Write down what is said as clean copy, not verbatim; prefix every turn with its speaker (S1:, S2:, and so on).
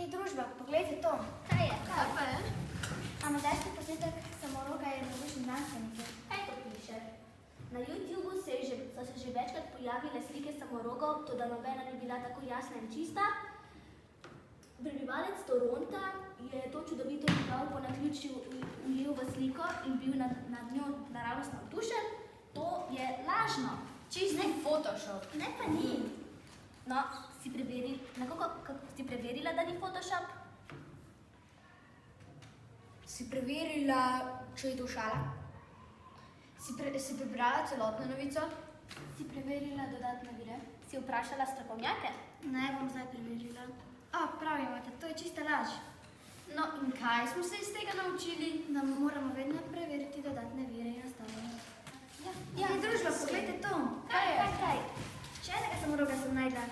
S1: družba, poglejte to.
S2: Kaj je?
S3: Kaj pa je?
S1: Amadejski posnetek Samoroga je navdušen znanstvenike.
S2: Kaj to piše? Na YouTubeu so se že večkrat pojavile slike samorogov, toda nobena ni bila tako jasna in čista. Prebivalec Toronta je to čudovito žival po naključju ujel v sliko in bil nad njo naravnost navdušen. To je lažno.
S3: Čisti Photoshop.
S2: Ne pa ni. No, si preverila, da ni Photoshop?
S3: Si preverila, če je to šala? Si prebrala celotno novico?
S1: Si preverila dodatne vire?
S2: Si vprašala strokovnjake?
S1: Ne bom zdaj preverila. Prav imate, to je čista laž.
S3: No in kaj smo se iz tega naučili?
S1: Da moramo vedno preveriti dodatne vire in ostalo. Ja, družba, poglejte to.
S2: Kaj?
S1: Še enega Samoroga sem najdla.